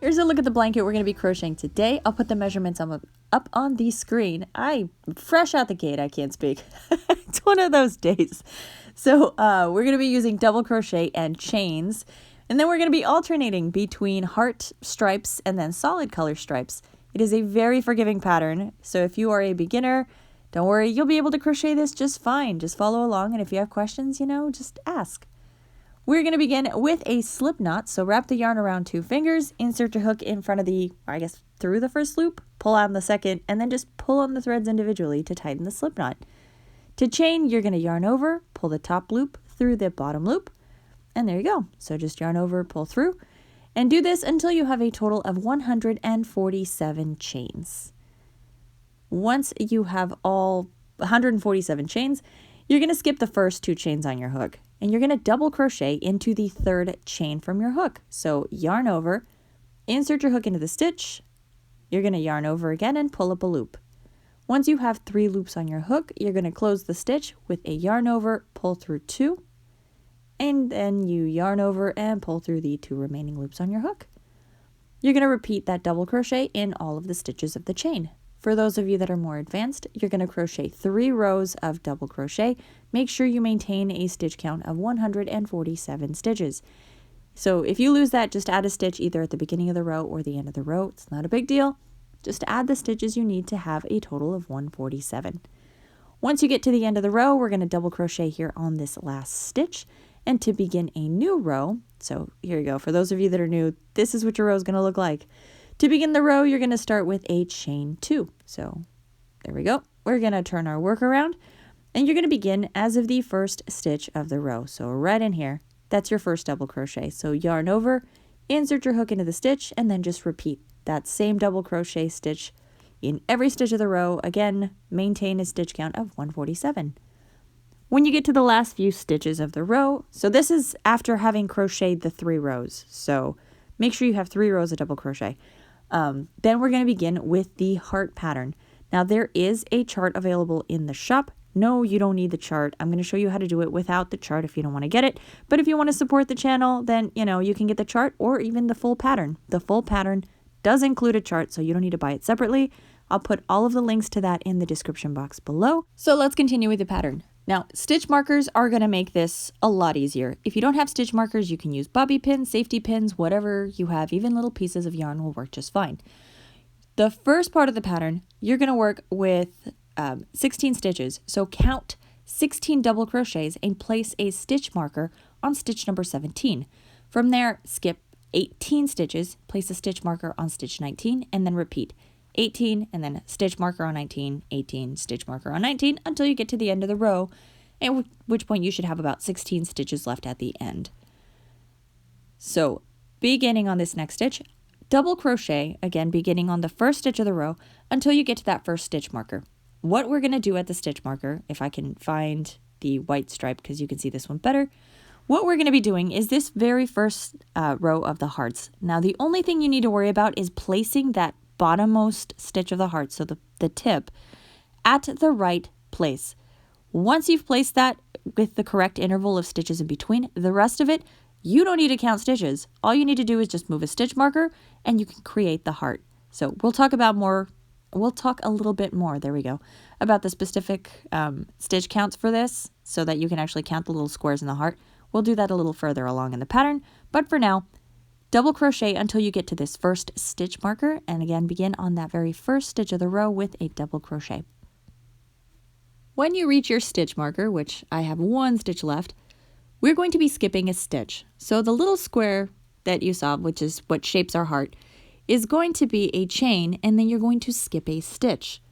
Here's a look at the blanket we're going to be crocheting today. I'll put the measurements up on the screen. Fresh out the gate, I can't speak. It's one of those days. So we're going to be using double crochet and chains. And then we're going to be alternating between heart stripes and then solid color stripes. It is a very forgiving pattern. So if you are a beginner, don't worry, you'll be able to crochet this just fine. Just follow along. And if you have questions, just ask. We're going to begin with a slip knot, so wrap the yarn around 2 fingers, insert your hook in front of through the first loop, pull on the second, and then just pull on the threads individually to tighten the slip knot. To chain, you're going to yarn over, pull the top loop through the bottom loop, and there you go. So just yarn over, pull through, and do this until you have a total of 147 chains. Once you have all 147 chains, you're going to skip the first 2 chains on your hook. And you're going to double crochet into the 3rd chain from your hook. So yarn over, insert your hook into the stitch, you're going to yarn over again and pull up a loop. Once you have 3 loops on your hook, you're going to close the stitch with a yarn over, pull through 2, and then you yarn over and pull through the 2 remaining loops on your hook. You're going to repeat that double crochet in all of the stitches of the chain. For those of you that are more advanced, you're going to crochet 3 rows of double crochet. Make sure you maintain a stitch count of 147 stitches. So if you lose that, just add a stitch either at the beginning of the row or the end of the row. It's not a big deal. Just add the stitches you need to have a total of 147. Once you get to the end of the row, we're going to double crochet here on this last stitch. And to begin a new row, so here you go. For those of you that are new, this is what your row is going to look like. To begin the row, you're going to start with a chain 2. So there we go. We're going to turn our work around and you're going to begin as of the first stitch of the row. So right in here, that's your first double crochet. So yarn over, insert your hook into the stitch, and then just repeat that same double crochet stitch in every stitch of the row. Again, maintain a stitch count of 147. When you get to the last few stitches of the row, so this is after having crocheted the 3 rows. So make sure you have 3 rows of double crochet. Then we're going to begin with the heart pattern. Now there is a chart available in the shop. No, you don't need the chart. I'm going to show you how to do it without the chart if you don't want to get it. But if you want to support the channel, then you can get the chart or even the full pattern. The full pattern does include a chart, so you don't need to buy it separately. I'll put all of the links to that in the description box below. So let's continue with the pattern. Now, stitch markers are going to make this a lot easier. If you don't have stitch markers, you can use bobby pins, safety pins, whatever you have. Even little pieces of yarn will work just fine. The first part of the pattern, you're going to work with 16 stitches. So count 16 double crochets and place a stitch marker on stitch number 17. From there, skip 18 stitches, place a stitch marker on stitch 19, and then repeat 18 and then stitch marker on 19, 18, stitch marker on 19 until you get to the end of the row, at which point you should have about 16 stitches left at the end. So beginning on this next stitch, double crochet, again beginning on the first stitch of the row until you get to that first stitch marker. What we're going to do at the stitch marker, if I can find the white stripe because you can see this one better, what we're going to be doing is this very first row of the hearts. Now the only thing you need to worry about is placing that bottommost stitch of the heart, so the tip, at the right place. Once you've placed that with the correct interval of stitches in between, the rest of it, you don't need to count stitches. All you need to do is just move a stitch marker and you can create the heart. So we'll talk a little bit more, there we go, about the specific stitch counts for this so that you can actually count the little squares in the heart. We'll do that a little further along in the pattern, but for now, double crochet until you get to this first stitch marker, and again begin on that very first stitch of the row with a double crochet. When you reach your stitch marker, which I have 1 stitch left, we're going to be skipping a stitch. So the little square that you saw, which is what shapes our heart, is going to be a chain, and then you're going to skip a stitch.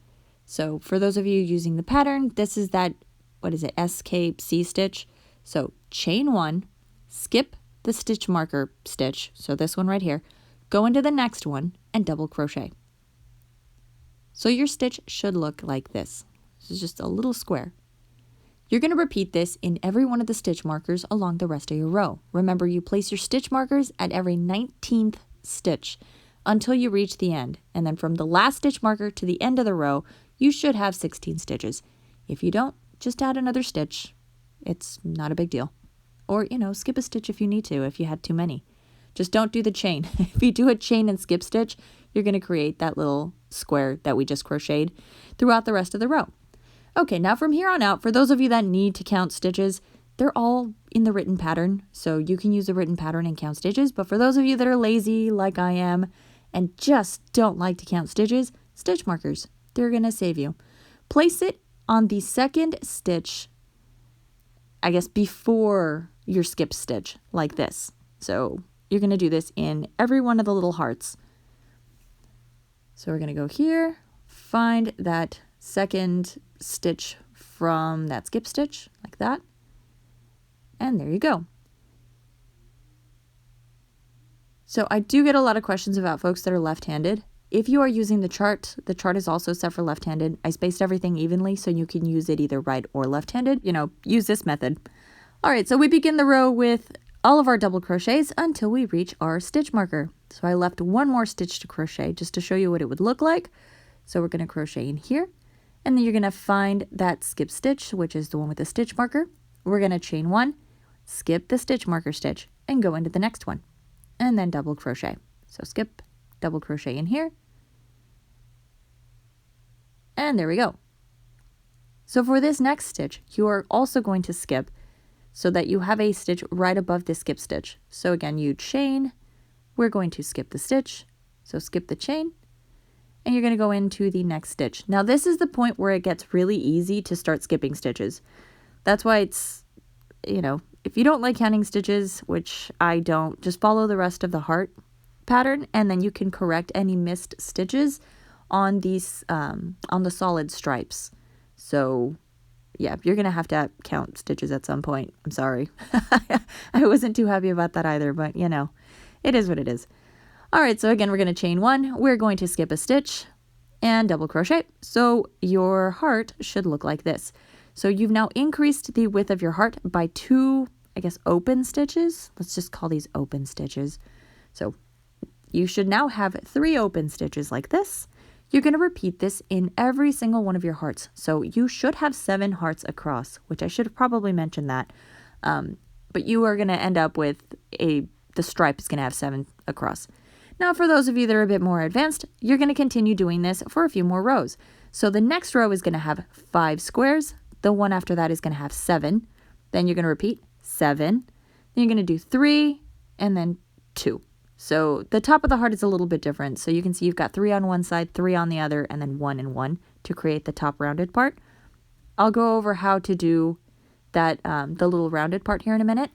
So for those of you using the pattern, this is that, escape C stitch. So chain 1, skip the stitch marker stitch, so this one right here, go into the next one and double crochet. So your stitch should look like this. This is just a little square. You're going to repeat this in every one of the stitch markers along the rest of your row. Remember, you place your stitch markers at every 19th stitch until you reach the end, and then from the last stitch marker to the end of the row, you should have 16 stitches. If you don't, just add another stitch. It's not a big deal. Or, skip a stitch if you need to, if you had too many. Just don't do the chain. If you do a chain and skip stitch, you're going to create that little square that we just crocheted throughout the rest of the row. Okay, now from here on out, for those of you that need to count stitches, they're all in the written pattern, so you can use the written pattern and count stitches. But for those of you that are lazy like I am and just don't like to count stitches, stitch markers, they're going to save you. Place it on the second stitch, I guess before your skip stitch, like this. So you're going to do this in every one of the little hearts. So we're going to go here, find that second stitch from that skip stitch, like that. And there you go. So I do get a lot of questions about folks that are left-handed. If you are using the chart is also set for left-handed. I spaced everything evenly so you can use it either right or left-handed. You know, use this method. All right, so we begin the row with all of our double crochets until we reach our stitch marker. So I left one more stitch to crochet just to show you what it would look like. So we're going to crochet in here, and then you're going to find that skip stitch, which is the one with the stitch marker. We're going to chain one, skip the stitch marker stitch, and go into the next one, and then double crochet. So skip, double crochet in here, and there we go. So for this next stitch, you are also going to skip so that you have a stitch right above the skip stitch. So again, you chain, we're going to skip the stitch, so skip the chain, and you're going to go into the next stitch. Now this is the point where it gets really easy to start skipping stitches. That's why it's, you know, if you don't like counting stitches, which I don't, just follow the rest of the heart pattern, and then you can correct any missed stitches on these, on the solid stripes. So yeah, you're going to have to count stitches at some point. I'm sorry. I wasn't too happy about that either, but you know, it is what it is. All right, so again, we're going to chain one. We're going to skip a stitch and double crochet. So your heart should look like this. So you've now increased the width of your heart by 2, I guess, open stitches. Let's just call these open stitches. So you should now have 3 open stitches like this. You're going to repeat this in every single one of your hearts. So you should have 7 hearts across, which I should have probably mentioned that. But you are going to end up with the stripe is going to have 7 across. Now, for those of you that are a bit more advanced, you're going to continue doing this for a few more rows. So the next row is going to have 5 squares. The one after that is going to have 7. Then you're going to repeat 7. Then you're going to do 3 and then 2. So the top of the heart is a little bit different. So you can see you've got 3 on one side, 3 on the other, and then 1 and 1 to create the top rounded part. I'll go over how to do that, the little rounded part here in a minute.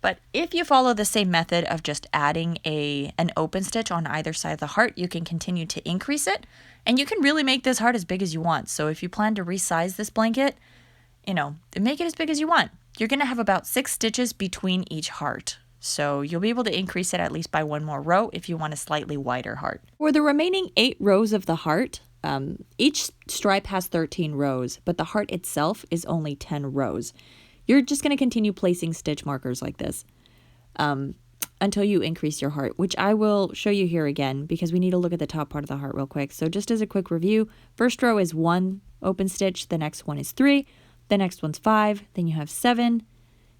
But if you follow the same method of just adding an open stitch on either side of the heart, you can continue to increase it. And you can really make this heart as big as you want. So if you plan to resize this blanket, you know, make it as big as you want. You're going to have about 6 stitches between each heart. So you'll be able to increase it at least by 1 more row if you want a slightly wider heart. For the remaining 8 rows of the heart, each stripe has 13 rows, but the heart itself is only 10 rows. You're just going to continue placing stitch markers like this until you increase your heart, which I will show you here again because we need to look at the top part of the heart real quick. So just as a quick review, first row is 1 open stitch, the next one is 3, the next one's 5, then you have 7,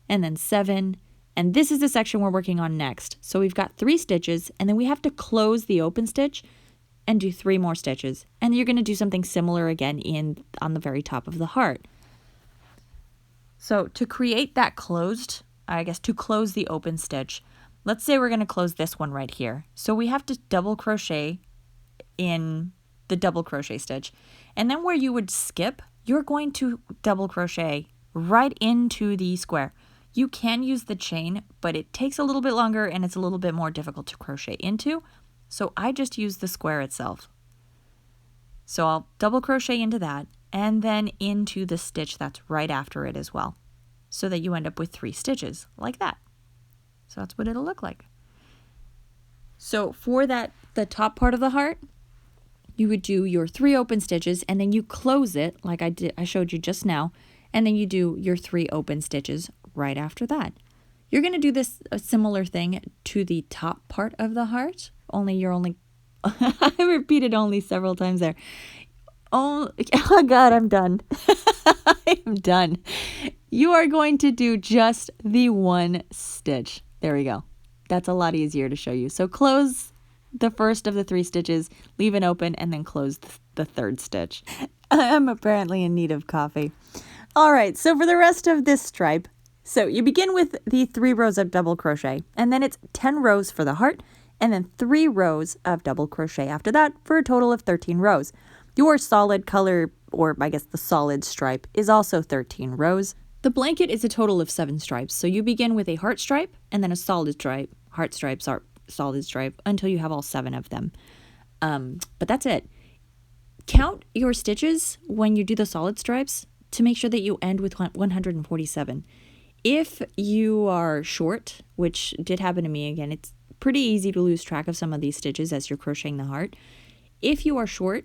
and then 7, and this is the section we're working on next. So we've got 3 stitches, and then we have to close the open stitch and do 3 more stitches. And you're going to do something similar again on the very top of the heart. So to create that closed, I guess to close the open stitch, let's say we're going to close this one right here. So we have to double crochet in the double crochet stitch. And then where you would skip, you're going to double crochet right into the square. You can use the chain, but it takes a little bit longer and it's a little bit more difficult to crochet into. So I just use the square itself. So I'll double crochet into that and then into the stitch that's right after it as well, so that you end up with 3 stitches like that. So that's what it'll look like. So for the top part of the heart, you would do your 3 open stitches and then you close it like I showed you just now, and then you do your 3 open stitches right after that. You're going to do a similar thing to the top part of the heart, only I repeated only several times there. Oh God, I'm done. I'm done. You are going to do just the 1 stitch. There we go. that's a lot easier to show you. So close the first of the 3 stitches, leave it open, and then close the 3rd stitch. I'm apparently in need of coffee. All right, so for the rest of this stripe, so you begin with the 3 rows of double crochet, and then it's 10 rows for the heart, and then 3 rows of double crochet after that for a total of 13 rows. Your solid color, or I guess the solid stripe, is also 13 rows. The blanket is a total of 7 stripes, so you begin with a heart stripe, and then a solid stripe. Heart stripes are solid stripe until you have all 7 of them. But that's it. Count your stitches when you do the solid stripes to make sure that you end with 147. If you are short, which did happen to me again, it's pretty easy to lose track of some of these stitches as you're crocheting the heart. If you are short,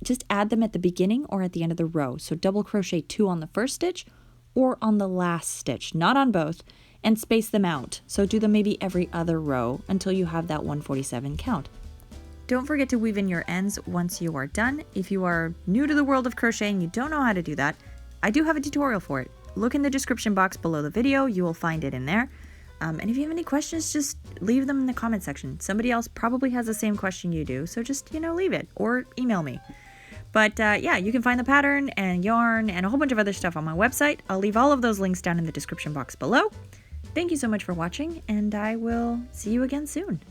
just add them at the beginning or at the end of the row. So double crochet 2 on the first stitch or on the last stitch, not on both, and space them out. So do them maybe every other row until you have that 147 count. Don't forget to weave in your ends once you are done. If you are new to the world of crochet and you don't know how to do that, I do have a tutorial for it. Look in the description box below the video, you will find it in there. And if you have any questions, just leave them in the comment section. Somebody else probably has the same question you do, so just, leave it or email me. But yeah, you can find the pattern and yarn and a whole bunch of other stuff on my website. I'll leave all of those links down in the description box below. Thank you so much for watching, and I will see you again soon.